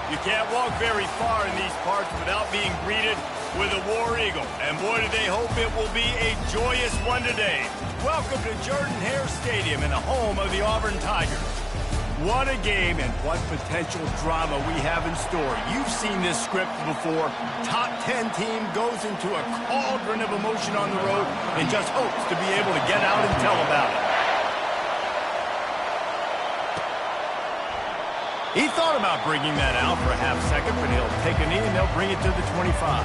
You can't walk very far in these parts without being greeted with a War Eagle. And boy, do they hope it will be a joyous one today. Welcome to Jordan-Hare Stadium and the home of the Auburn Tigers. What a game and what potential drama we have in store. You've seen this script before. Top 10 team goes into a cauldron of emotion on the road and just hopes to be able to get out and tell about it. He thought about bringing that out for a half second, but he'll take a knee and they'll bring it to the 25.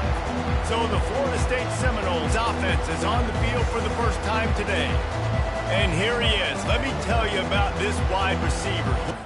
So the Florida State Seminoles offense is on the field for the first time today. And here he is. Let me tell you about this wide receiver.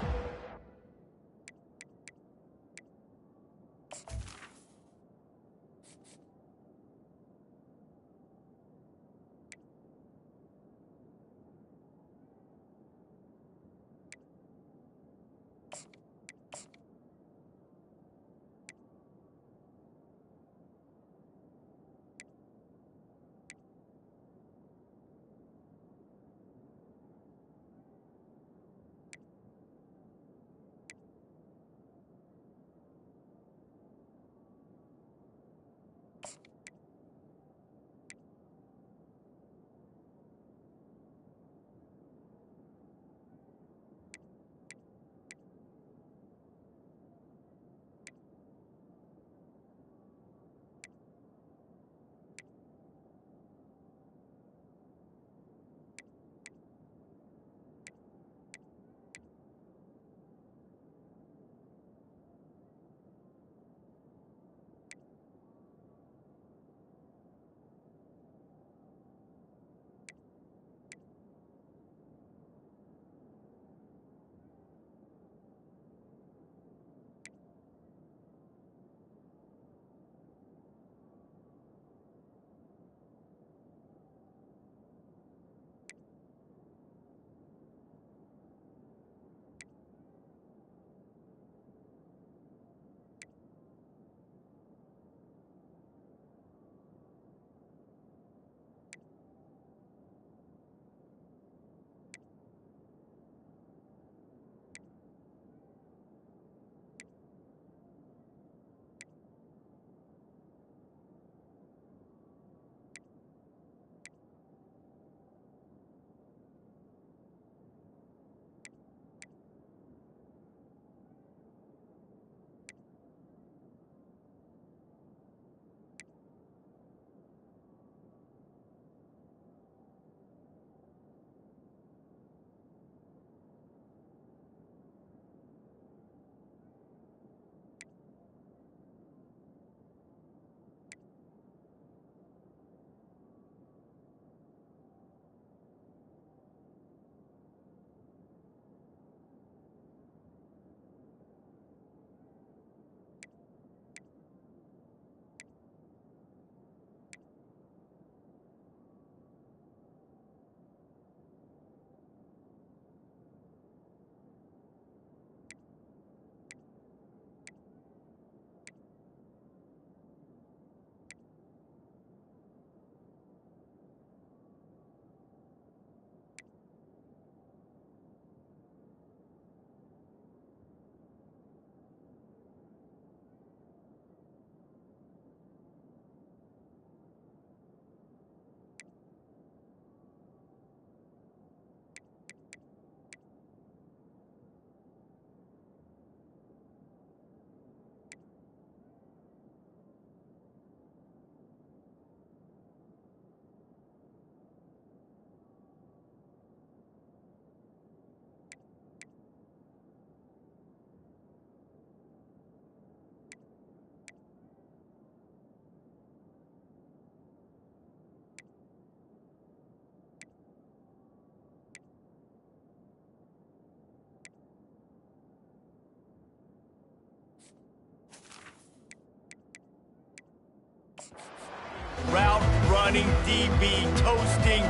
Route running, DB toasting,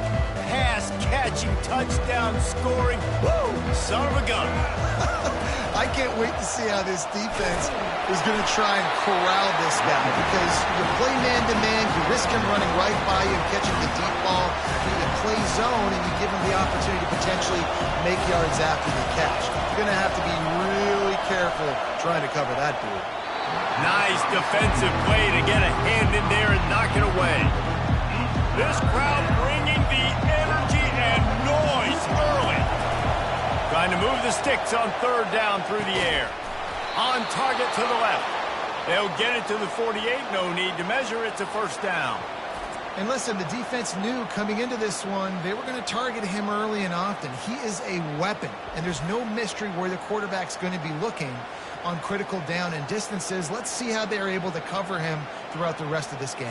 pass catching, touchdown scoring. Woo! Son of a gun. I can't wait to see how this defense is going to try and corral this guy, because you play man-to-man, you risk him running right by you and catching the deep ball. You play zone, and you give him the opportunity to potentially make yards after the catch. You're going to have to be really careful trying to cover that dude. Nice defensive play to get a hand in there and knock it away. This crowd bringing the energy and noise early. Trying to move the sticks on third down through the air. On target to the left. They'll get it to the 48. No need to measure. It's a first down. And listen, the defense knew coming into this one, they were going to target him early and often. He is a weapon, and there's no mystery where the quarterback's going to be looking on critical down and distances. Let's see how they're able to cover him throughout the rest of this game.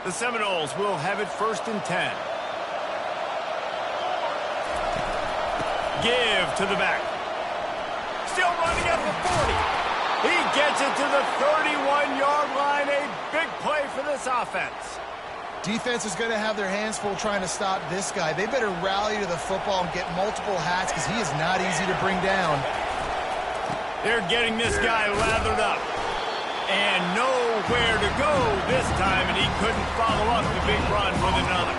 The Seminoles will have it 1st and 10. Give to the back. Still running at the 40. He gets it to the 31-yard line. A big play for this offense. Defense is going to have their hands full trying to stop this guy. They better rally to the football and get multiple hats because he is not easy to bring down. They're getting this guy lathered up. And nowhere to go this time, and he couldn't follow up the big run with another.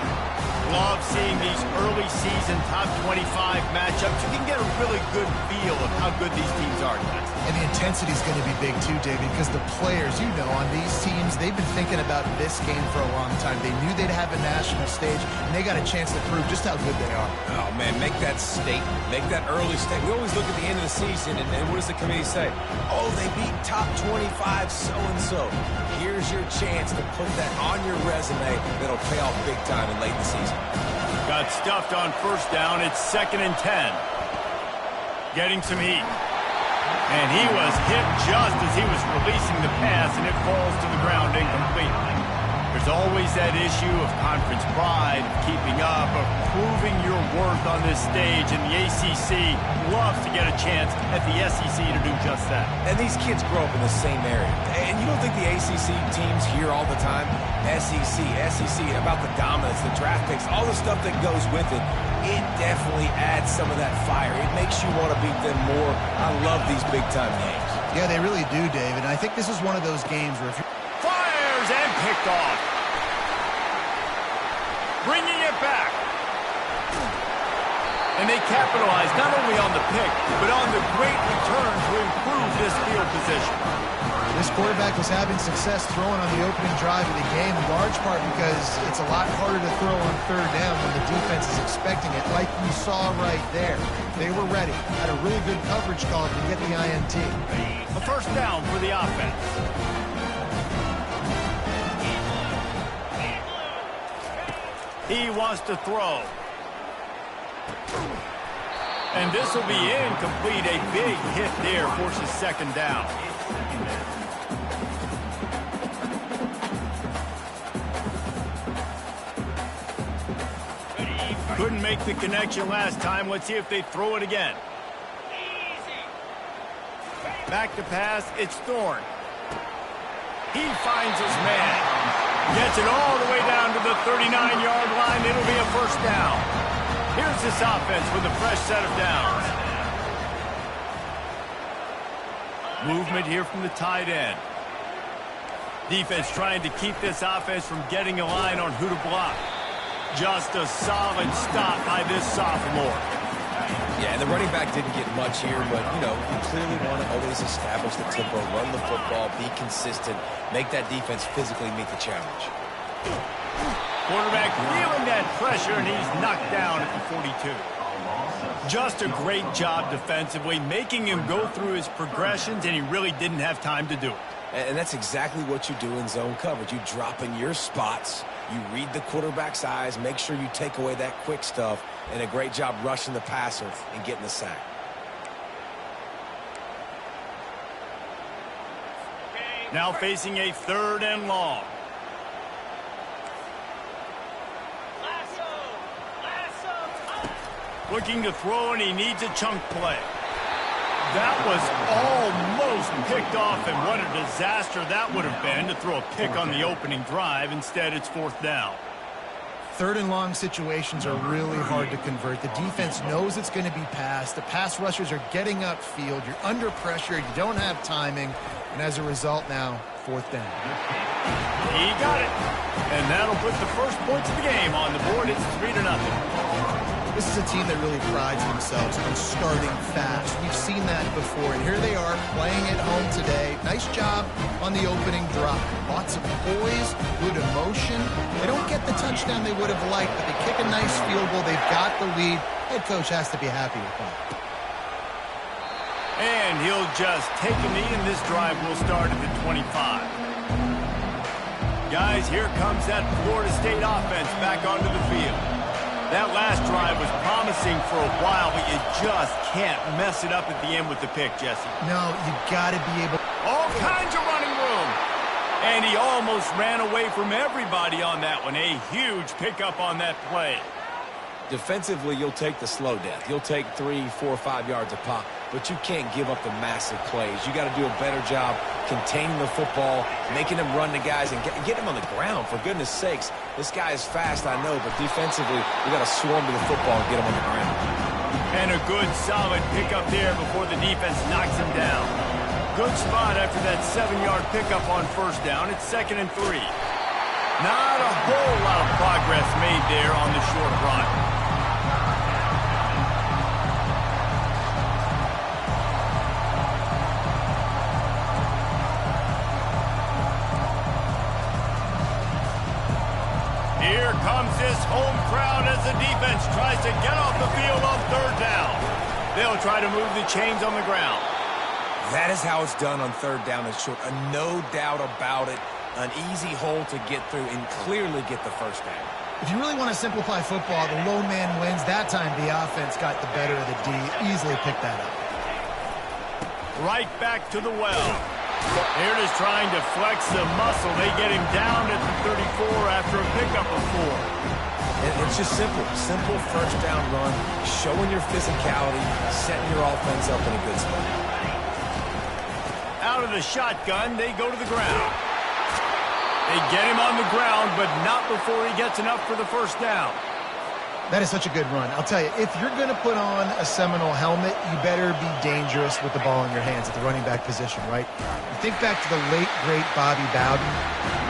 Love seeing these early season top 25 matchups. You can get a really good feel of how good these teams are, guys. And the intensity is going to be big too, David, because the players, you know, on these teams, they've been thinking about this game for a long time. They knew they'd have a national stage, and they got a chance to prove just how good they are. Oh, man, make that statement. Make that early statement. We always look at the end of the season, and what does the committee say? Oh, they beat top 25 so-and-so. Here's your chance to put that on your resume that'll pay off big time in late in the season. Got stuffed on first down. It's 2nd and 10. Getting some heat. And he was hit just as he was releasing the pass, and it falls to the ground incomplete. There's always that issue of conference pride, keeping up, of proving your worth on this stage, and the ACC loves to get a chance at the SEC to do just that. And these kids grow up in the same area. And you don't think the ACC teams hear all the time, SEC, about the dominance, the draft picks, all the stuff that goes with it. It definitely adds some of that fire. It makes you want to beat them more. I love these big-time games. Yeah, they really do, David. And I think this is one of those games where if you're... Fires and picked off. Bringing it back. And they capitalize not only on the pick, but on the great return to improve this field position. This quarterback was having success throwing on the opening drive of the game, in large part because it's a lot harder to throw on third down when the defense is expecting it, like we saw right there. They were ready. Had a really good coverage call to get the INT. A first down for the offense. He wants to throw. And this will be incomplete. A big hit there forces 2nd down. Couldn't make the connection last time. Let's see if they throw it again. Back to pass. It's Thorne. He finds his man. Gets it all the way down to the 39-yard line. It'll be a first down. Here's this offense with a fresh set of downs. Movement here from the tight end. Defense trying to keep this offense from getting a line on who to block. Just a solid stop by this sophomore. Yeah, and the running back didn't get much here, but, you know, you clearly want to always establish the tempo, run the football, be consistent, make that defense physically meet the challenge. Quarterback feeling that pressure, and he's knocked down at the 42. Just a great job defensively, making him go through his progressions, and he really didn't have time to do it. And that's exactly what you do in zone coverage. You drop in your spots, you read the quarterback's eyes, make sure you take away that quick stuff, and a great job rushing the passer and getting the sack. Now facing a 3rd and long. Looking to throw, and he needs a chunk play. That was almost picked off, and what a disaster that would have been to throw a pick on the opening drive. Instead, it's 4th down. 3rd and long situations are really hard to convert. The defense knows it's going to be passed. The pass rushers are getting upfield. You're under pressure. You don't have timing. And as a result now, 4th down. He got it. And that'll put the first points of the game on the board. It's 3-0. This is a team that really prides themselves on starting fast. We've seen that before, and here they are playing at home today. Nice job on the opening drive. Lots of poise, good emotion. They don't get the touchdown they would have liked, but they kick a nice field goal. They've got the lead. Head coach has to be happy with that. And he'll just take a knee, and this drive will start at the 25. Guys, here comes that Florida State offense back onto the field. That last drive was promising for a while, but you just can't mess it up at the end with the pick, Jesse. No, you got to be able... All kinds of running room. And he almost ran away from everybody on that one. A huge pickup on that play. Defensively, you'll take the slow death. You'll take 3, 4, 5 yards a pop, but you can't give up the massive plays. You got to do a better job containing the football, making them run the guys, and get them on the ground, for goodness sakes. This guy is fast, I know, but defensively, we got to swarm to the football and get him on the ground. And a good, solid pickup there before the defense knocks him down. Good spot after that 7-yard pickup on first down. It's 2nd and 3. Not a whole lot of progress made there on the short run. Here comes this home crowd as the defense tries to get off the field on 3rd down. They'll try to move the chains on the ground. That is how it's done on 3rd down and short. No doubt about it. An easy hole to get through and clearly get the first down. If you really want to simplify football, the lone man wins. That time the offense got the better of the D. Easily picked that up. Right back to the well. They're just trying to flex the muscle. They get him down at the 34 after a pickup of 4. And it's just simple. Simple first down run, showing your physicality, setting your offense up in a good spot. Out of the shotgun, they go to the ground. They get him on the ground, but not before he gets enough for the first down. That is such a good run. I'll tell you, if you're going to put on a Seminole helmet, you better be dangerous with the ball in your hands at the running back position, right? You think back to the late, great Bobby Bowden.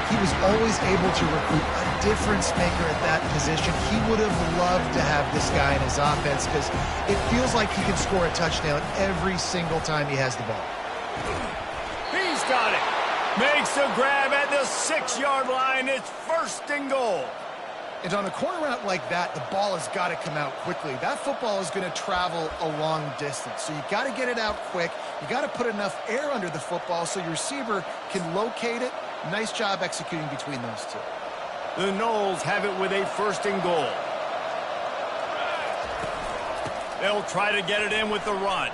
He was always able to recruit a difference maker at that position. He would have loved to have this guy in his offense because it feels like he can score a touchdown every single time he has the ball. He's got it. Makes a grab at the 6-yard line. It's 1st and goal. And on a corner route like that, the ball has got to come out quickly. That football is going to travel a long distance. So you got to get it out quick. You got to put enough air under the football so your receiver can locate it. Nice job executing between those two. The Noles have it with a 1st and goal. They'll try to get it in with the run.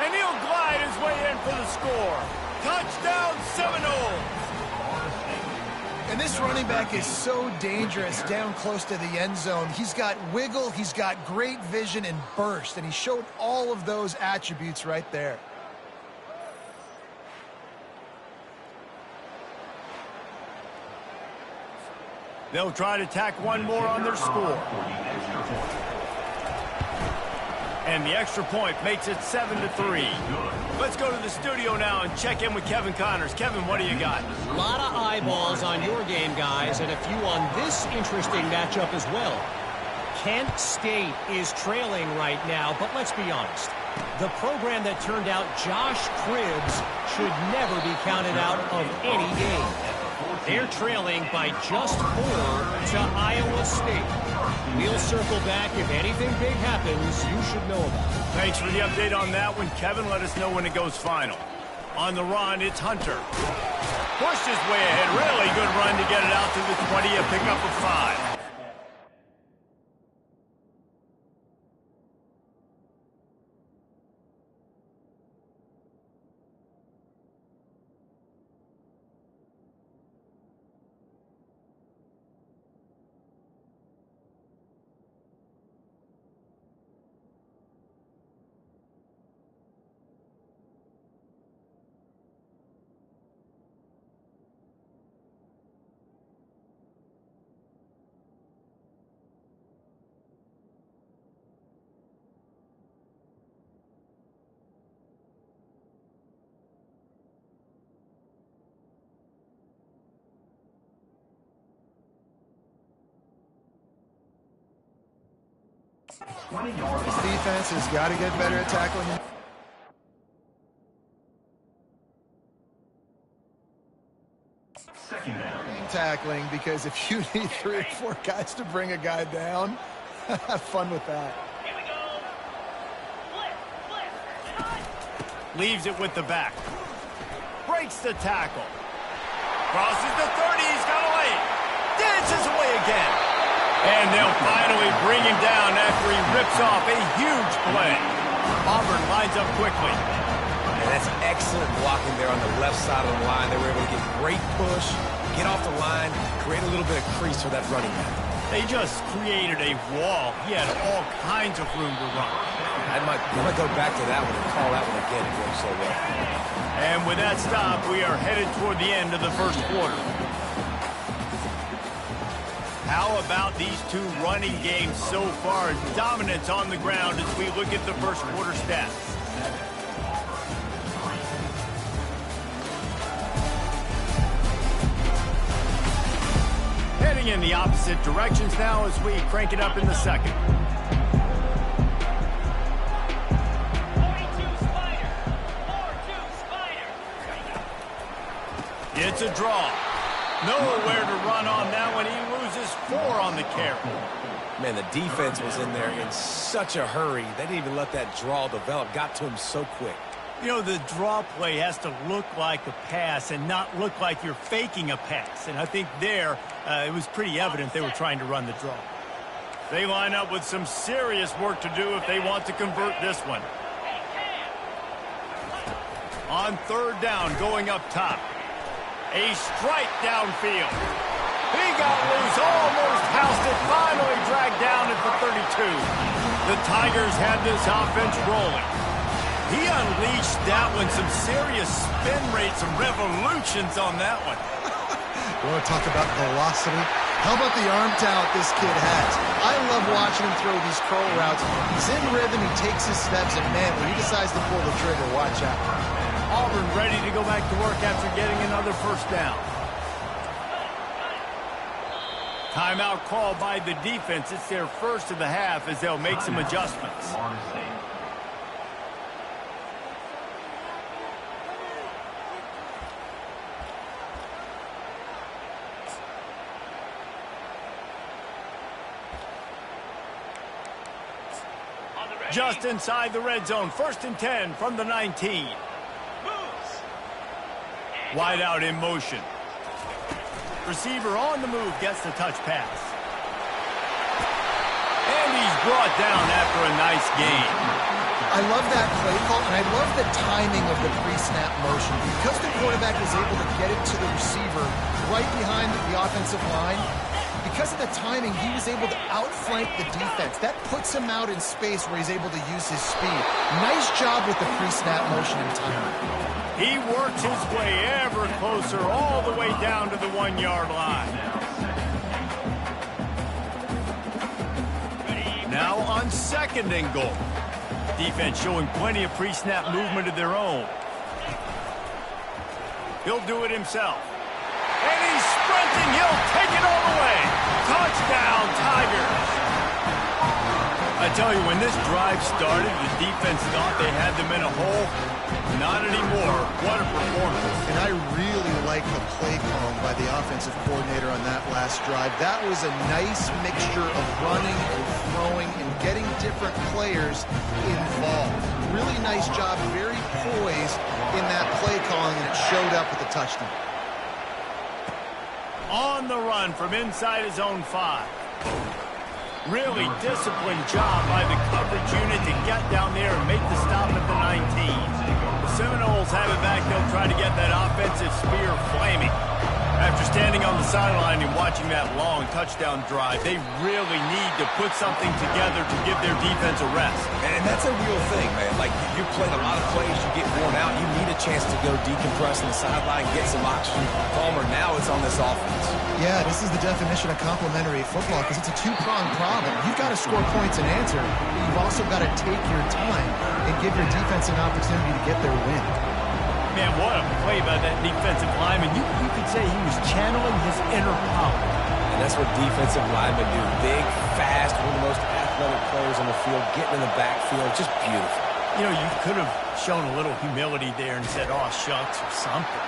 And he'll glide his way in for the score. Touchdown, Seminoles! And this running back is so dangerous down close to the end zone. He's got wiggle, he's got great vision and burst, and he showed all of those attributes right there. They'll try to tack one more on their score. And the extra point makes it 7-3. Let's go to the studio now and check in with Kevin Connors. Kevin, what do you got? A lot of eyeballs on your game, guys, and a few on this interesting matchup as well. Kent State is trailing right now, but let's be honest. The program that turned out Josh Cribbs should never be counted out of any game. They're trailing by just 4 to Iowa State. We'll circle back. If anything big happens, you should know about it. Thanks for the update on that one, Kevin. Let us know when it goes final. On the run, it's Hunter. Pushed his way ahead. Really good run to get it out to the 20, a pickup of 5. This defense has got to get better at tackling. Tackling, because if you need 3 or 4 guys to bring a guy down, have fun with that. Leaves it with the back. Breaks the tackle. Crosses the 30. He's got away. Dances away again. And they'll finally bring him down after he rips off a huge play. Auburn lines up quickly. And that's excellent blocking there on the left side of the line. They were able to get great push, get off the line, create a little bit of crease for that running back. They just created a wall. He had all kinds of room to run. I might go back to that one and call that one again. It worked so well. And with that stop, we are headed toward the end of the first quarter. How about these 2 running games so far? Dominance on the ground as we look at the first quarter stats. Heading in the opposite directions now as we crank it up in the second. 42 Spider. 4-2 Spider. It's a draw. Nowhere to run on that one. He loses 4 on the carry. Man, the defense was in there in such a hurry. They didn't even let that draw develop. Got to him so quick. You know, the draw play has to look like a pass and not look like you're faking a pass. And I think there, it was pretty evident they were trying to run the draw. They line up with some serious work to do if they want to convert this one. On 3rd down, going up top. A strike downfield. He got loose, almost housed it, finally dragged down at the 32. The Tigers had this offense rolling. He unleashed that one, some serious spin rates, some revolutions on that one. You want to talk about velocity? How about the arm talent this kid has? I love watching him throw these curl routes. He's in rhythm, he takes his steps, and man, when he decides to pull the trigger, watch out. Auburn ready to go back to work after getting another first down. Timeout called by the defense. It's their first of the half as they'll make some adjustments. Just inside the red zone. 1st and 10 from the 19. Wide out in motion. Receiver on the move gets the touch pass. And he's brought down after a nice gain. I love that play call, and I love the timing of the pre-snap motion. Because the quarterback is able to get it to the receiver right behind the offensive line, because of the timing, he was able to outflank the defense. That puts him out in space where he's able to use his speed. Nice job with the pre-snap motion and timing. He works his way ever closer all the way down to the 1-yard line. Now on 2nd and goal. Defense showing plenty of pre-snap movement of their own. He'll do it himself. And he's sprinting. He'll take it all the way. Touchdown, Tigers. I tell you, when this drive started, the defense thought they had them in a hole. Not anymore. What a performance. And I really like the play call by the offensive coordinator on that last drive. That was a nice mixture of running and throwing and getting different players involved. Really nice job, very poised in that play calling, and it showed up with the touchdown. On the run from inside his own 5. Really disciplined job by the coverage unit to get down there and make the stop at the 19. The Seminoles have it back. They'll try to get that offensive spear flaming. After standing on the sideline and watching that long touchdown drive, they really need to put something together to give their defense a rest. And that's a real thing, man. Like, you played a lot of plays, you get worn out, you need a chance to go decompress on the sideline, get some oxygen. Palmer, now it's on this offense. Yeah, this is the definition of complementary football because it's a two-pronged problem. You've got to score points and answer, but you've also got to take your time and give your defense an opportunity to get their win. Man, what a play by that defensive lineman. You could say he was channeling his inner power. And that's what defensive linemen do. Big, fast, one of the most athletic athletic players on the field, getting in the backfield, just beautiful. You know, you could have shown a little humility there and said, "Aw, shucks," or something.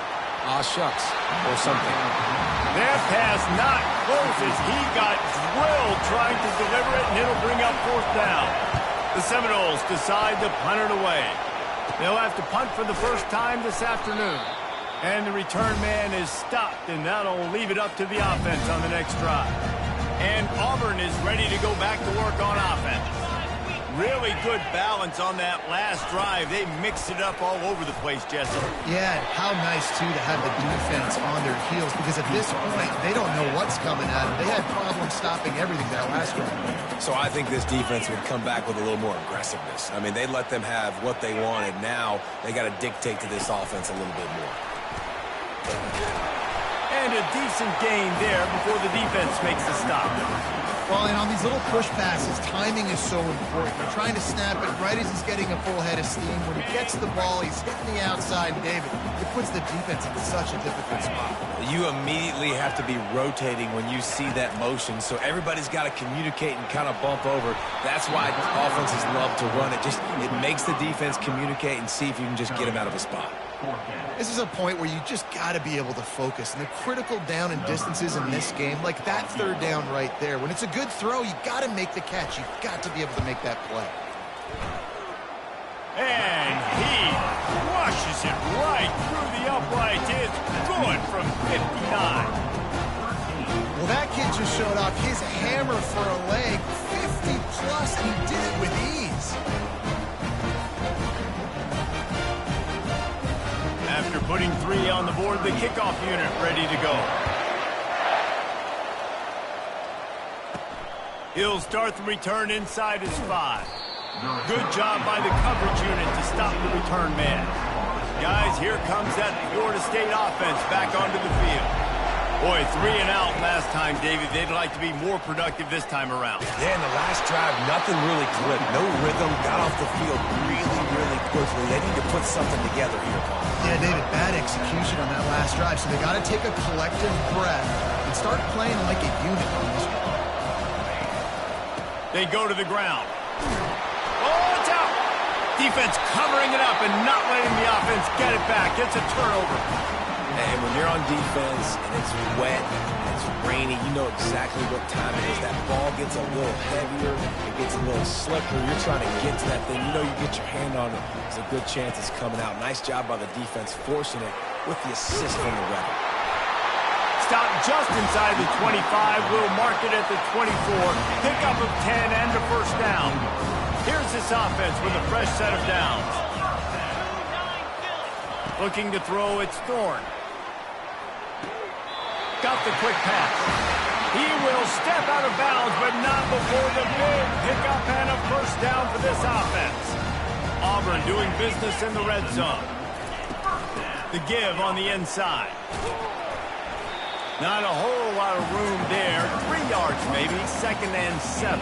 Aw, shucks, or something. That pass not close as he got drilled trying to deliver it, and it'll bring up 4th down. The Seminoles decide to punt it away. They'll have to punt for the first time this afternoon. And the return man is stopped, and that'll leave it up to the offense on the next drive. And Auburn is ready to go back to work on offense. Really good balance on that last drive. They mixed it up all over the place, Jesse. Yeah, and how nice, too, to have the defense on their heels, because at this point, they don't know what's coming at them. They had problems stopping everything that last drive. So I think this defense would come back with a little more aggressiveness. I mean, they let them have what they wanted. Now they got to dictate to this offense a little bit more. And a decent gain there before the defense makes the stop. Well, and on these little push passes, timing is so important. They're trying to snap it right as he's getting a full head of steam. When he gets the ball, he's hitting the outside, David. It puts the defense in such a difficult spot. You immediately have to be rotating when you see that motion, so everybody's got to communicate and kind of bump over. That's why offenses love to run it. It makes the defense communicate and see if you can just get him out of a spot. This is a point where you just got to be able to focus. And the critical down and distances in this game, like that 3rd down right there, when it's a good throw, you got to make the catch. You've got to be able to make that play. And he rushes it right through the uprights. It's good from 59. Well, that kid just showed off his hammer for a leg, 50-plus, and he did it with ease. After putting 3 on the board, the kickoff unit ready to go. He'll start the return inside his 5. Good job by the coverage unit to stop the return man. Guys, here comes that Florida State offense back onto the field. Boy, 3 and out last time, David. They'd like to be more productive this time around. Yeah, in the last drive, nothing really clicked. No rhythm, got off the field really, really quickly. They need to put something together here, Paul. Yeah, David, bad execution on that last drive, so they got to take a collective breath and start playing like a unit on this one. They go to the ground. Oh, it's out! Defense covering it up and not letting the offense get it back. It's a turnover. And when you're on defense and it's wet, it's rainy, you know exactly what time it is. That ball gets a little heavier, it gets a little slicker. You're trying to get to that thing. You know you get your hand on it. There's a good chance it's coming out. Nice job by the defense forcing it with the assist from the ref. Stop just inside the 25. We'll mark it at the 24. Pickup of 10 and a 1st down. Here's this offense with a fresh set of downs. Looking to throw, it's Thorne. Got the quick pass. He will step out of bounds, but not before the big pickup and a 1st down for this offense. Auburn doing business in the red zone. The give on the inside. Not a whole lot of room there. 3 yards maybe, 2nd and 7.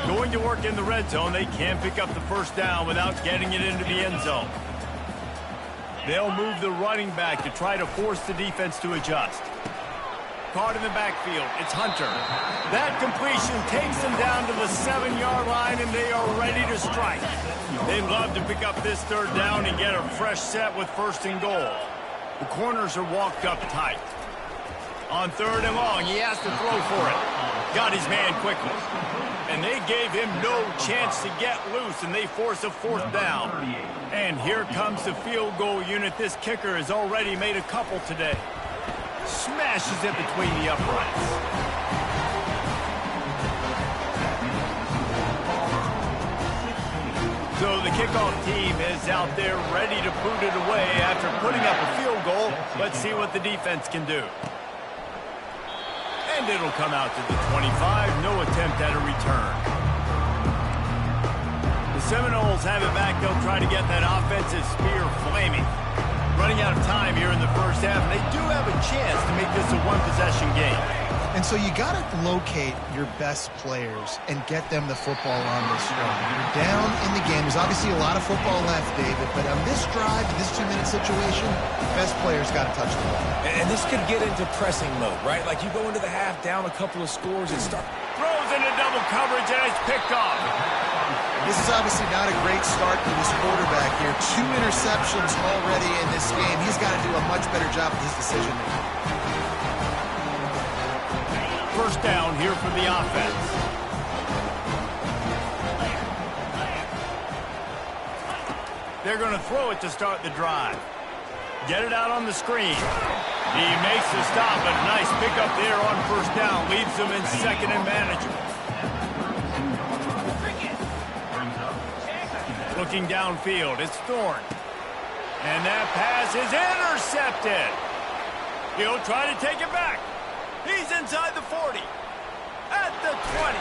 Going to work in the red zone. They can pick up the 1st down without getting it into the end zone. They'll move the running back to try to force the defense to adjust. Caught in the backfield. It's Hunter. That completion takes them down to the 7-yard line, and they are ready to strike. They'd love to pick up this 3rd down and get a fresh set with 1st and goal. The corners are walked up tight. On 3rd and long, he has to throw for it. Got his man quickly. And they gave him no chance to get loose, and they force a 4th down. And here comes the field goal unit. This kicker has already made a couple today. Smashes it between the uprights. So the kickoff team is out there ready to boot it away after putting up a field goal. Let's see what the defense can do. And it'll come out to the 25. No attempt at a return. The Seminoles have it back. They'll try to get that offensive spear flaming. Running out of time here in the 1st half, and they do have a chance to make this a 1-possession game. And so you got to locate your best players and get them the football on this drive. You're down in the game. There's obviously a lot of football left, David, but on this drive, this 2-minute situation, best players got to touch the ball. And this could get into pressing mode, right? Like you go into the half down a couple of scores and start. Throws into double coverage, and it's picked off. This is obviously not a great start for this quarterback here. 2 interceptions already in this game. He's got to do a much better job with his decision making. First down here for the offense. They're going to throw it to start the drive. Get it out on the screen. He makes the stop, but a nice pickup there on first down. Leaves them in second and manageable. Looking downfield, it's Thorne. And that pass is intercepted. He'll try to take it back. He's inside the 40. At the 20.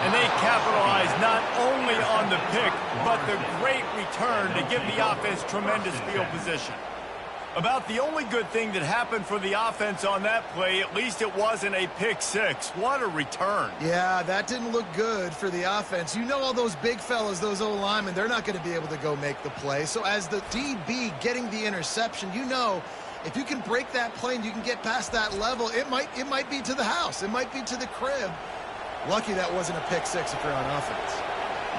And they capitalize not only on the pick, but the great return to give the offense tremendous field position. About the only good thing that happened for the offense on that play, at least it wasn't a pick six. What a return. Yeah, that didn't look good for the offense. You know all those big fellas, those O-linemen, they're not going to be able to go make the play. So as the DB getting the interception, you know if you can break that play and you can get past that level, it might be to the house. It might be to the crib. Lucky that wasn't a pick six if you're on offense.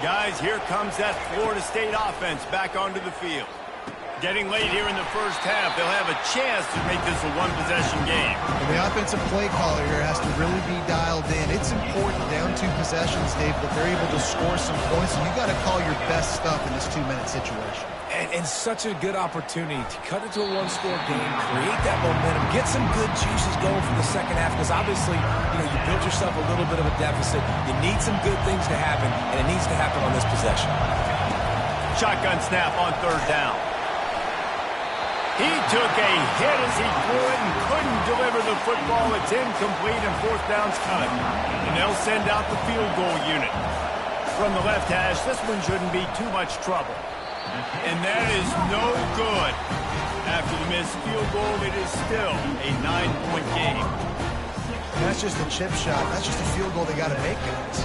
Guys, here comes that Florida State offense back onto the field. Getting late here in the first half, they'll have a chance to make this a one-possession game. And the offensive play caller here has to really be dialed in. It's important down 2 possessions, Dave, that they're able to score some points, and you got to call your best stuff in this 2-minute situation. And such a good opportunity to cut it to a one-score game, create that momentum, get some good juices going for the second half, because obviously, you built yourself a little bit of a deficit. You need some good things to happen, and it needs to happen on this possession. Shotgun snap on third down. He took a hit as he threw it and couldn't deliver the football. It's incomplete and fourth down's coming. And they'll send out the field goal unit. From the left hash, this one shouldn't be too much trouble. And that is no good. After the missed field goal, it is still a 9-point game. And that's just a chip shot. That's just a field goal they got to make, guys.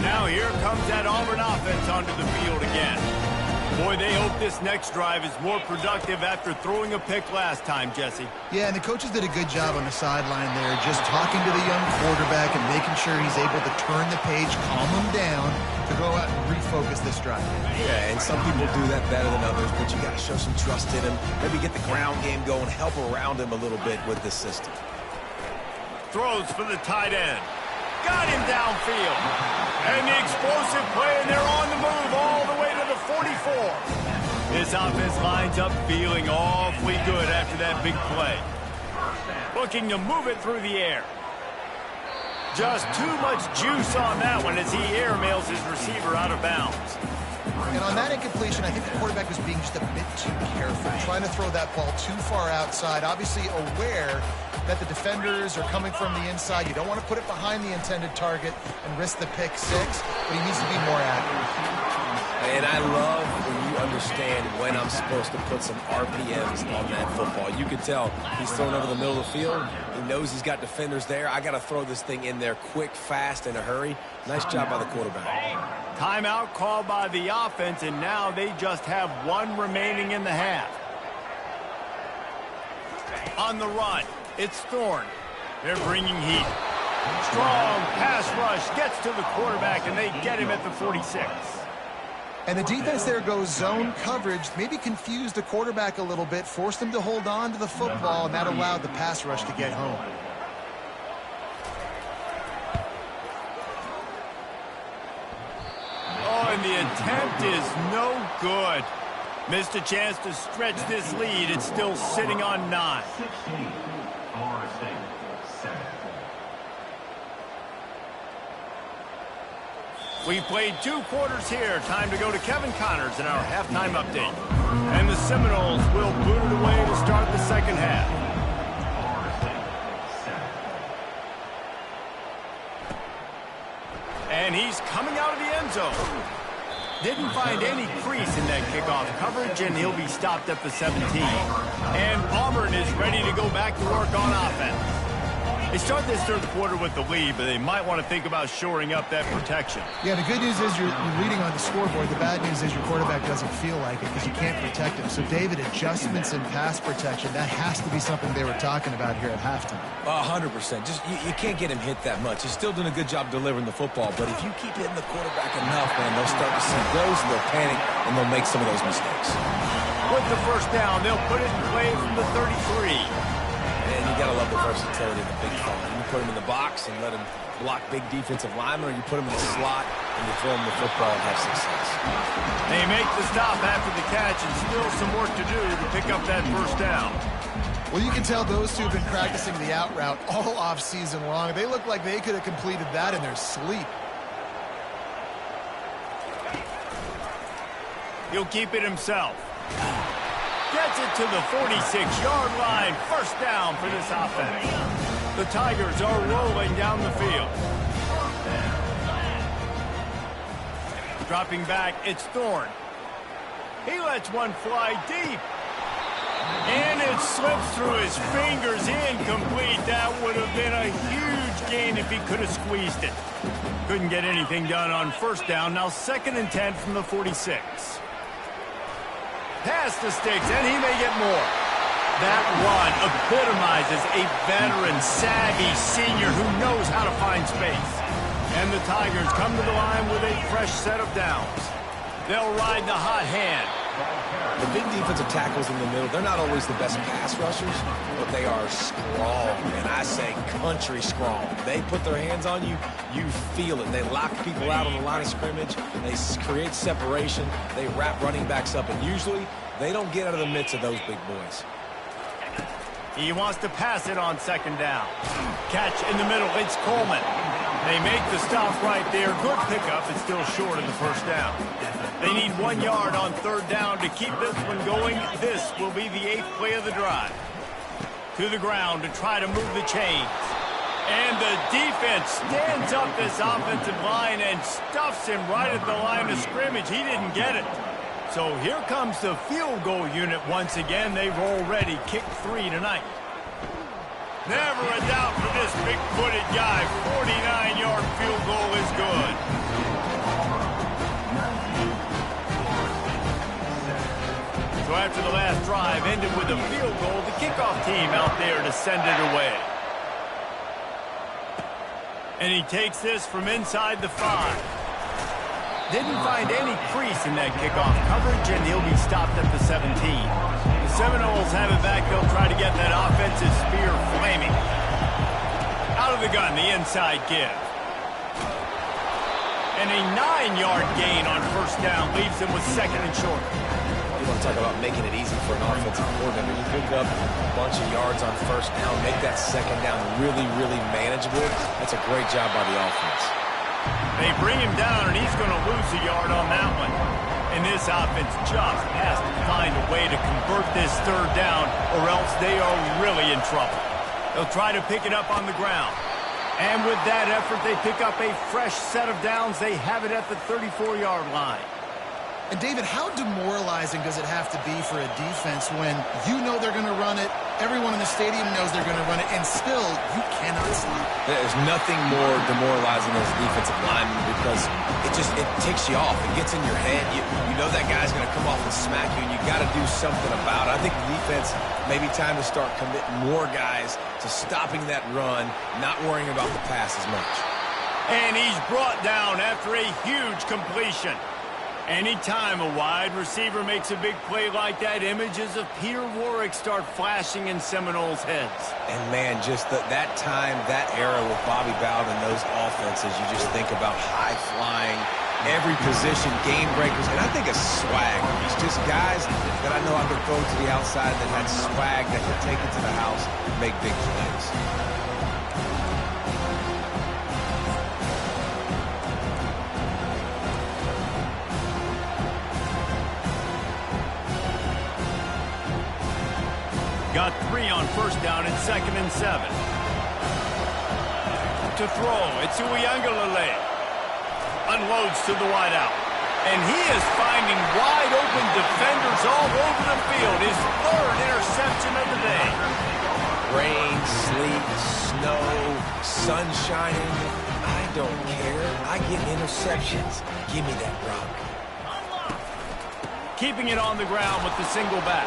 Now here comes that Auburn offense onto the field again. Boy, they hope this next drive is more productive after throwing a pick last time, Jesse. Yeah, and the coaches did a good job on the sideline there, just talking to the young quarterback and making sure he's able to turn the page, calm him down, to go out and refocus this drive. Yeah, and some people do that better than others, but you got to show some trust in him. Maybe get the ground game going, help around him a little bit with this system. Throws for the tight end. Got him downfield. And the explosive play, and they're on the move all the way to the 44. This offense lines up feeling awfully good after that big play. Looking to move it through the air. Just too much juice on that one as he airmails his receiver out of bounds. And on that incompletion, I think the quarterback was being just a bit too careful, trying to throw that ball too far outside, obviously aware that the defenders are coming from the inside. You don't want to put it behind the intended target and risk the pick six, but he needs to be more accurate. And I love when you understand when I'm supposed to put some RPMs on that football. You can tell he's throwing over the middle of the field. He knows he's got defenders there. I got to throw this thing in there quick, fast, in a hurry. Nice job by the quarterback. Timeout called by the offense, and now they just have one remaining in the half. On the run, it's Thorne. They're bringing heat. Strong pass rush gets to the quarterback, and they get him at the 46. And the defense there goes zone coverage, maybe confused the quarterback a little bit, forced him to hold on to the football, and that allowed the pass rush to get home. Oh, and the attempt is no good. Missed a chance to stretch this lead. It's still sitting on 9. We've played 2 quarters here. Time to go to Kevin Connors in our halftime update. And the Seminoles will boot it away to start the second half. And he's coming out of the end zone. Didn't find any crease in that kickoff coverage, and he'll be stopped at the 17. And Auburn is ready to go back to work on offense. They start this third quarter with the lead, but they might want to think about shoring up that protection. Yeah, the good news is you're leading on the scoreboard. The bad news is your quarterback doesn't feel like it because you can't protect him. So, David, adjustments in pass protection, that has to be something they were talking about here at halftime. 100%. Just you can't get him hit that much. He's still doing a good job delivering the football, but if you keep hitting the quarterback enough, man, they'll start to see those, they'll panic, and they'll make some of those mistakes. With the first down, they'll put it in play from the 33. And you got to love the versatility of the big fella. You put him in the box and let him block big defensive linemen, or you put him in the slot and you throw him the football and have success. They make the stop after the catch, and still some work to do to pick up that first down. Well, you can tell those two have been practicing the out route all off season long. They look like they could have completed that in their sleep. He'll keep it himself. Gets it to the 46-yard line. First down for this offense. The Tigers are rolling down the field. Dropping back, it's Thorne. He lets one fly deep. And it slips through his fingers, incomplete. That would have been a huge gain if he could have squeezed it. Couldn't get anything done on first down. Now 2nd and 10 from the 46. Past the sticks, and he may get more. That run epitomizes a veteran, savvy senior who knows how to find space. And the Tigers come to the line with a fresh set of downs. They'll ride the hot hand. The big defensive tackles in the middle, they're not always the best pass rushers, but they are strong, and I say country strong. They put their hands on you, you feel it. They lock people out on the line of scrimmage. They create separation. They wrap running backs up, and usually they don't get out of the midst of those big boys. He wants to pass it on 2nd down. Catch in the middle, it's Coleman. They make the stop right there. Good pickup, it's still short of the first down. They need 1 yard on 3rd down to keep this one going. This will be the 8th play of the drive. To the ground to try to move the chains. And the defense stands up this offensive line and stuffs him right at the line of scrimmage. He didn't get it. So here comes the field goal unit once again. They've already kicked 3 tonight. Never a doubt for this big-footed guy. 49-yard field goal is good. So after the last drive ended with a field goal, the kickoff team out there to send it away. And he takes this from inside the 5. Didn't find any crease in that kickoff coverage, and he'll be stopped at the 17. The Seminoles have it back. They'll try to get that offensive spear flaming. Out of the gun, the inside give. And a 9-yard gain on first down leaves him with 2nd and short. You want to talk about making it easy for an offensive coordinator. You pick up a bunch of yards on first down, make that 2nd down really, really manageable. That's a great job by the offense. They bring him down, and he's going to lose a yard on that one. And this offense just has to find a way to convert this 3rd down, or else they are really in trouble. They'll try to pick it up on the ground. And with that effort, they pick up a fresh set of downs. They have it at the 34-yard line. And, David, how demoralizing does it have to be for a defense when you know they're going to run it, everyone in the stadium knows they're going to run it, and still you cannot stop? There's nothing more demoralizing as a defensive lineman because it takes you off. It gets in your head. You know that guy's going to come off and smack you, and you got to do something about it. I think the defense maybe time to start committing more guys to stopping that run, not worrying about the pass as much. And he's brought down after a huge completion. Anytime a wide receiver makes a big play like that, images of Peter Warrick start flashing in Seminoles' heads. And, man, just that time, that era with Bobby Bowden and those offenses, you just think about high-flying, every position, game breakers, and I think of swag. It's just guys that I know I could throw to the outside that had swag that could take it to the house and make big plays. Got 3 on first down and 2nd and 7. To throw, it's Uiagalelei. Unloads to the wideout. And he is finding wide-open defenders all over the field. His third interception of the day. Rain, sleet, snow, sun shining. I don't care. I get interceptions. Give me that rock. Keeping it on the ground with the single back.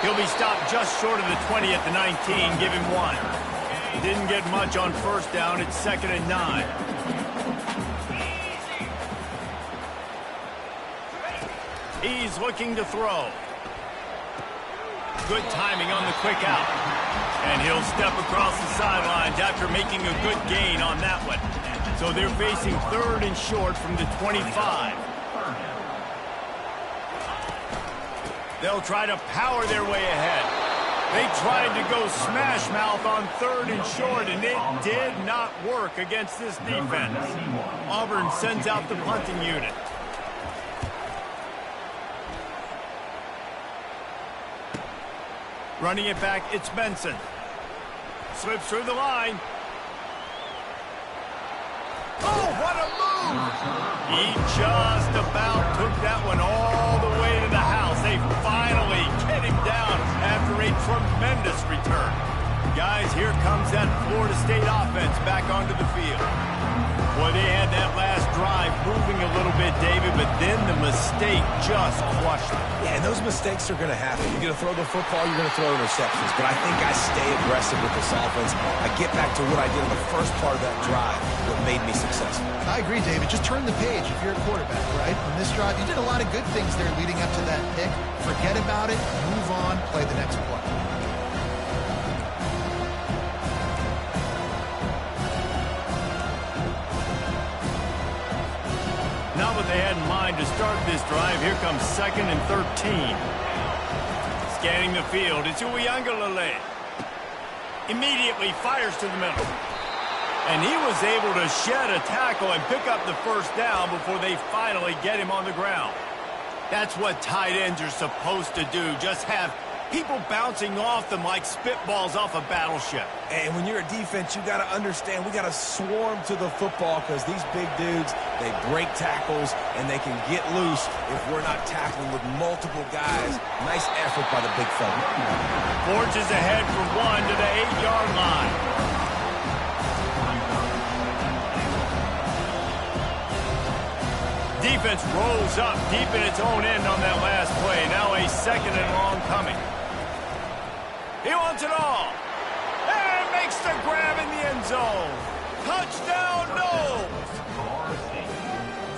He'll be stopped just short of the 20 at the 19. Give him one. Didn't get much on first down. It's 2nd and 9. He's looking to throw. Good timing on the quick out. And he'll step across the sidelines after making a good gain on that one. So they're facing 3rd and short from the 25. They'll try to power their way ahead. They tried to go smash mouth on 3rd and short, and it did not work against this defense. Auburn sends out the punting unit. Running it back, it's Benson. Slips through the line. Oh, what a move! He just about took that one all the way to the house. They finally get him down after a tremendous return. Guys, here comes that Florida State offense back onto the field. Boy, they had that last drive moving a little bit, David, but then the mistake just crushed them. Yeah, and those mistakes are going to happen. You're going to throw the football, you're going to throw interceptions. But I think I stay aggressive with this offense. I get back to what I did in the first part of that drive, what made me successful. I agree, David. Just turn the page if you're a quarterback, right? On this drive, you did a lot of good things there leading up to that pick. Forget about it, move on, play the next play. Not what they had in mind to start this drive. Here comes 2nd and 13. Scanning the field, it's Uiagalelei. Immediately fires to the middle. And he was able to shed a tackle and pick up the first down before they finally get him on the ground. That's what tight ends are supposed to do. Just have people bouncing off them like spitballs off a battleship. And when you're a defense, you got to understand we got to swarm to the football because these big dudes, they break tackles and they can get loose if we're not tackling with multiple guys. Nice effort by the big fella. Forges ahead for one to the 8-yard line. Defense rolls up deep in its own end on that last play. Now a 2nd and long coming. He wants it all. And makes the grab in the end zone. Touchdown, no!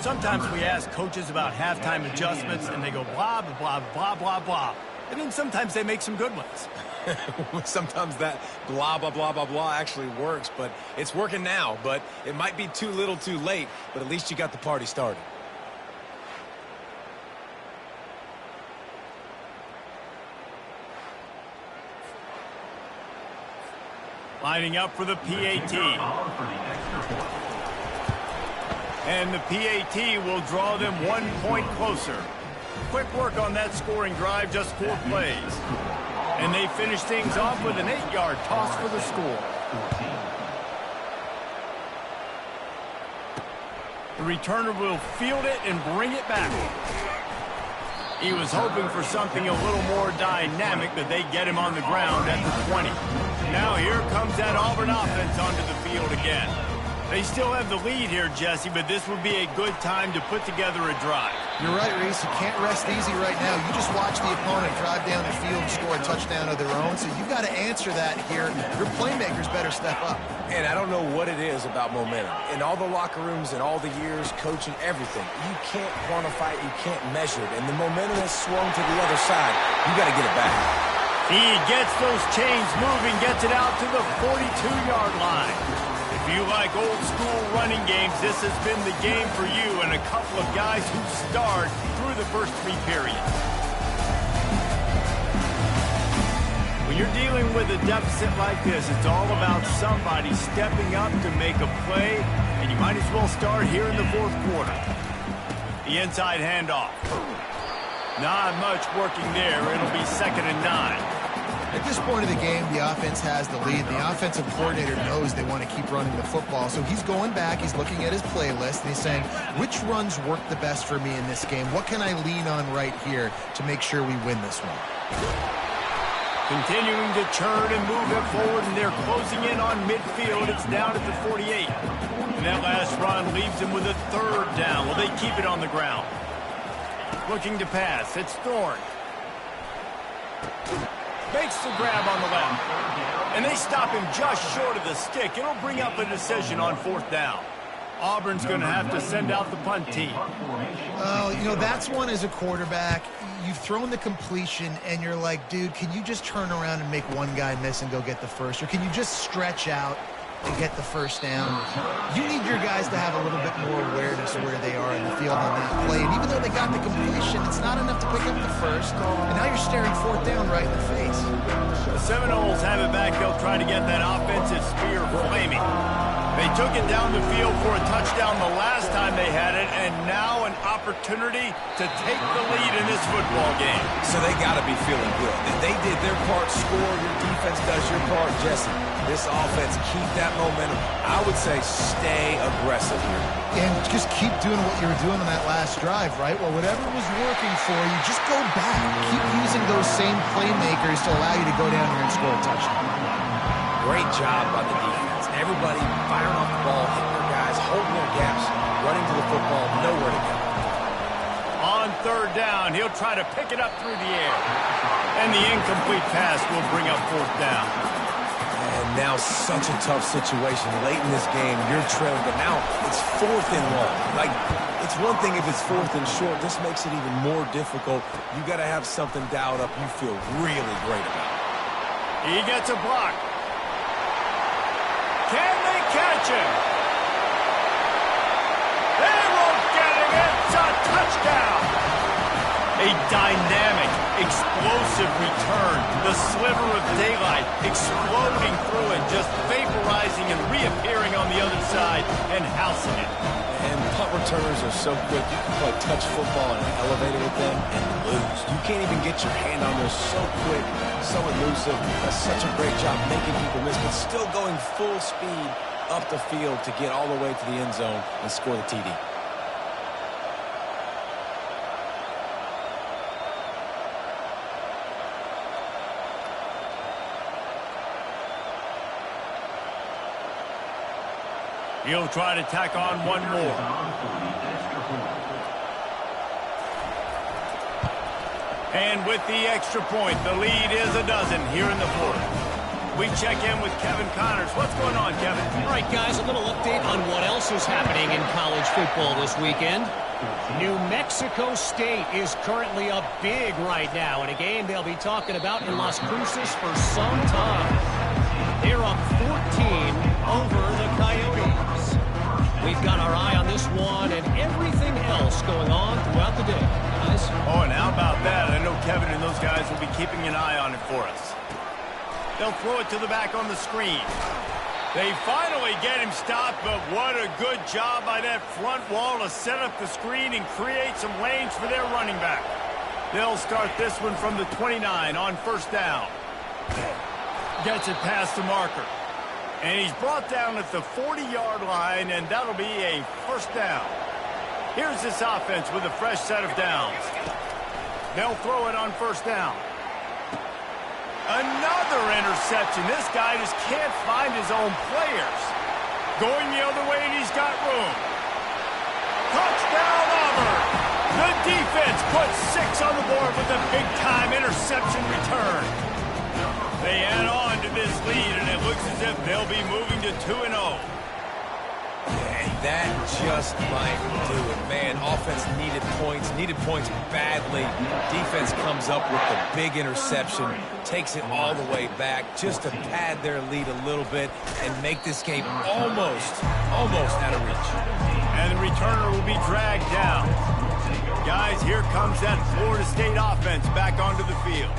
Sometimes we ask coaches about halftime adjustments, and they go blah, blah, blah, blah, blah. And then sometimes they make some good ones. Sometimes that blah, blah, blah, blah, blah actually works, but it's working now. But it might be too little too late, but at least you got the party started. Lining up for the PAT. And the PAT will draw them 1 point closer. Quick work on that scoring drive, just 4 plays. And they finish things off with an 8-yard toss for the score. The returner will field it and bring it back. He was hoping for something a little more dynamic, but they get him on the ground at the 20. Now here comes that Auburn offense onto the field again. They still have the lead here, Jesse, but this would be a good time to put together a drive. You're right, Reese. You can't rest easy right now. You just watch the opponent drive down the field and score a touchdown of their own, so you've got to answer that here. Your playmakers better step up. And I don't know what it is about momentum. In all the locker rooms and all the years, coaching, everything, you can't quantify it, you can't measure it. And the momentum has swung to the other side. You got to get it back. He gets those chains moving, gets it out to the 42-yard line. If you like old-school running games, this has been the game for you and a couple of guys who starred through the first 3 periods. When you're dealing with a deficit like this, it's all about somebody stepping up to make a play, and you might as well start here in the 4th quarter. The inside handoff. Not much working there. It'll be 2nd and 9. At this point of the game, the offense has the lead. The offensive coordinator knows they want to keep running the football. So he's going back, he's looking at his playlist, and he's saying, which runs work the best for me in this game? What can I lean on right here to make sure we win this one? Continuing to churn and move it forward, and they're closing in on midfield. It's down at the 48. And that last run leaves them with a third down. Will they keep it on the ground? Looking to pass. It's Thorne. Makes the grab on the left. And they stop him just short of the stick. It'll bring up a decision on 4th down. Auburn's going to have to send out the punt team. Oh, you know, that's one as a quarterback. You've thrown the completion, and you're like, dude, can you just turn around and make one guy miss and go get the first? Or can you just stretch out and get the first down? You need your guys to have a little bit more awareness of where they are in the field on that play. And even though they got the completion, it's not enough to pick up the first. And now you're staring 4th down right in the face. The Seminoles have it back. They'll try to get that offensive spear flaming. They took it down the field for a touchdown the last time they had it, and now an opportunity to take the lead in this football game. So they got to be feeling good. They did their part, score, your defense does your part. Jesse, this offense, keep that momentum. I would say stay aggressive here. And just keep doing what you were doing on that last drive, right? Well, whatever was working for you, just go back. Keep using those same playmakers to allow you to go down here and score a touchdown. Great job by the defense. Everybody firing off the ball, hitting their guys, holding their gaps, running to the football, nowhere to go. On 3rd down, he'll try to pick it up through the air. And the incomplete pass will bring up 4th down. And now such a tough situation. Late in this game, you're trailing, but now it's 4th and long. Like, it's one thing if it's 4th and short. This makes it even more difficult. You got to have something dialed up you feel really great about. He gets a block. Can they catch him? They won't get him. It's a touchdown. A dynamic, explosive return. The sliver of daylight exploding through it, just vaporizing and reappearing on the other side and housing it. And punt returners are so quick. You can play touch football in an elevator with them and lose. You can't even get your hand on those. So quick, so elusive. That's such a great job making people miss, but still going full speed up the field to get all the way to the end zone and score the TD. He'll try to tack on one more. And with the extra point, the lead is a dozen here in the 4th. We check in with Kevin Connors. What's going on, Kevin? All right, guys, a little update on what else is happening in college football this weekend. New Mexico State is currently up big right now in a game they'll be talking about in Las Cruces for some time. They're up 14 over the Coyotes. We've got our eye on this one and everything else going on throughout the day, guys. Oh, and how about that? I know Kevin and those guys will be keeping an eye on it for us. They'll throw it to the back on the screen. They finally get him stopped, but what a good job by that front wall to set up the screen and create some lanes for their running back. They'll start this one from the 29 on 1st down. Gets it past the marker. And he's brought down at the 40-yard line, and that'll be a 1st down. Here's this offense with a fresh set of downs. They'll throw it on 1st down. Another interception. This guy just can't find his own players. Going the other way, and he's got room. Touchdown, Auburn. The defense puts 6 on the board with a big-time interception return. They add on to this lead, and it looks as if they'll be moving to 2-0. And that just might do it, man. Offense needed points badly. Defense comes up with the big interception, takes it all the way back just to pad their lead a little bit and make this game almost out of reach. And the returner will be dragged down. Guys, here comes that Florida State offense back onto the field.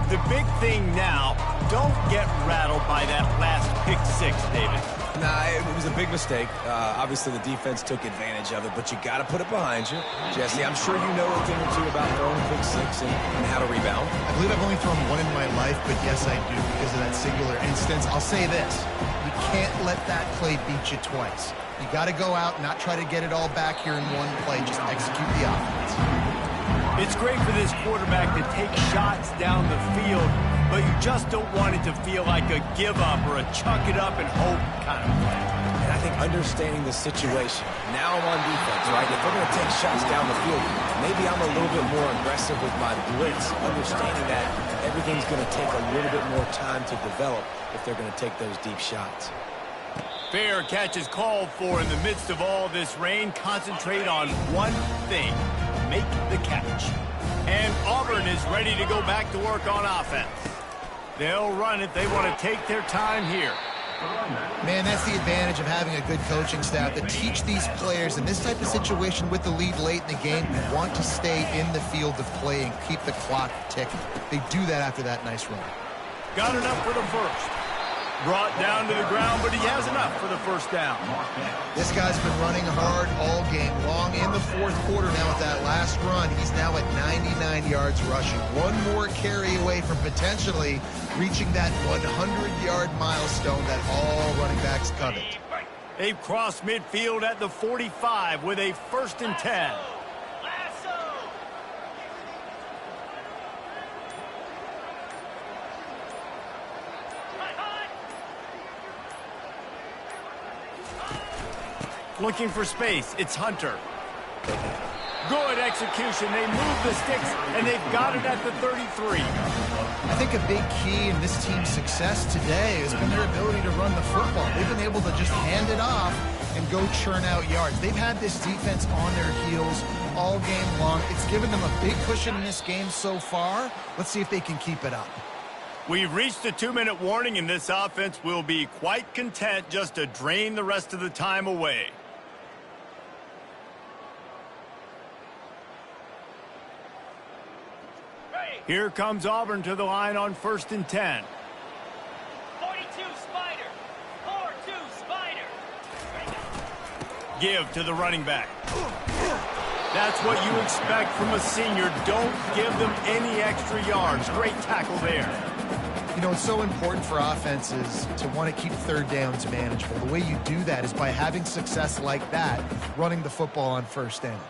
The big thing now, don't get rattled by that last pick 6, David. Nah, it was a big mistake. Obviously, the defense took advantage of it, but you got to put it behind you. Jesse, I'm sure you know a thing or two about throwing pick six and how to rebound. I believe I've only thrown one in my life, but yes, I do because of that singular instance. I'll say this. You can't let that play beat you twice. You got to go out, not try to get it all back here in one play. Just execute the offense. It's great for this quarterback to take shots down the field, but you just don't want it to feel like a give-up or a chuck it up and hope kind of play. And I think understanding the situation, now I'm on defense, right? If they're going to take shots down the field, maybe I'm a little bit more aggressive with my blitz, understanding that everything's going to take a little bit more time to develop if they're going to take those deep shots. Fair catch is called for in the midst of all this rain. Concentrate on one thing. Make the catch. And Auburn is ready to go back to work on offense. They'll run it. They want to take their time here. Man, that's the advantage of having a good coaching staff to teach these players in this type of situation with the lead late in the game. You want to stay in the field of play and keep the clock ticking. They do that after that nice run. Got enough for the first. Brought down to the ground, but he has enough for the first down. This guy's been running hard all game long. In the fourth quarter now with that last run, he's now at 99 yards rushing. One more carry away from potentially reaching that 100-yard milestone that all running backs covet. They've crossed midfield at the 45 with a 1st and 10. Looking for space. It's Hunter. Good execution. They move the sticks, and they've got it at the 33. I think a big key in this team's success today has been their ability to run the football. They've been able to just hand it off and go churn out yards. They've had this defense on their heels all game long. It's given them a big cushion in this game so far. Let's see if they can keep it up. We've reached the 2-minute warning, and this offense will be quite content just to drain the rest of the time away. Here comes Auburn to the line on 1st and 10. 42 Spider. 4-2 Spider. Give to the running back. That's what you expect from a senior. Don't give them any extra yards. Great tackle there. You know, it's so important for offenses to want to keep third downs manageable. The way you do that is by having success like that, running the football on 1st down.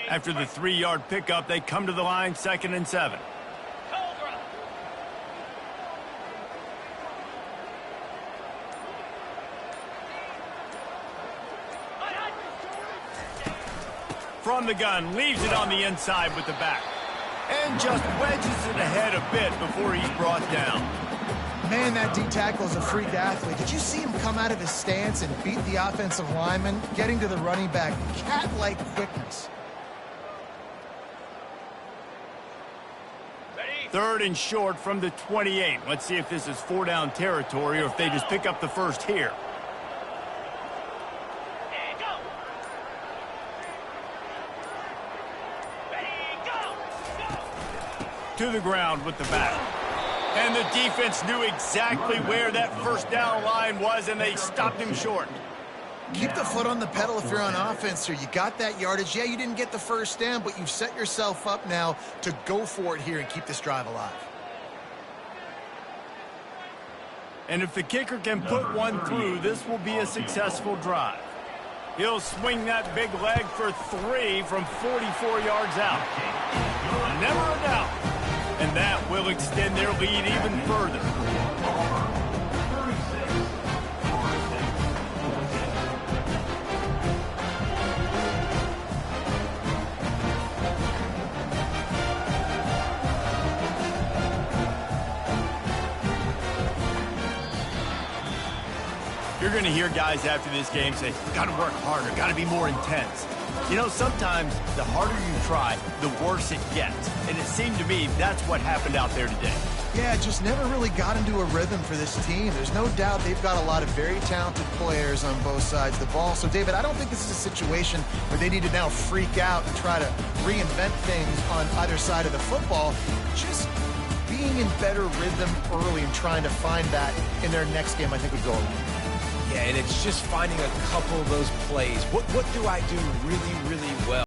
After the 3-yard pickup, they come to the line 2nd and 7. Cobra. From the gun, leaves it on the inside with the back. And just wedges it ahead a bit before he's brought down. Man, that D tackle is a freak athlete. Did you see him come out of his stance and beat the offensive lineman, getting to the running back? Cat-like quickness. 3rd and short from the 28. Let's see if this is 4-down territory or if they just pick up the first here. And go. Ready, go. To the ground with the back. And the defense knew exactly where that 1st down line was, and they stopped him short. Keep the foot on the pedal if you're on offense here. You got that yardage. Yeah, you didn't get the 1st down, but you've set yourself up now to go for it here and keep this drive alive. And if the kicker can put one through, this will be a successful drive. He'll swing that big leg for 3 from 44 yards out. Never a doubt. And that will extend their lead even further. You're going to hear guys after this game say, got to work harder, got to be more intense. You know, sometimes the harder you try, the worse it gets. And it seemed to me that's what happened out there today. Yeah, just never really got into a rhythm for this team. There's no doubt they've got a lot of very talented players on both sides of the ball. So, David, I don't think this is a situation where they need to now freak out and try to reinvent things on either side of the football. Just being getting in better rhythm early and trying to find that in their next game, I think would go a long way. Yeah, and it's just finding a couple of those plays. What do I do really, really well?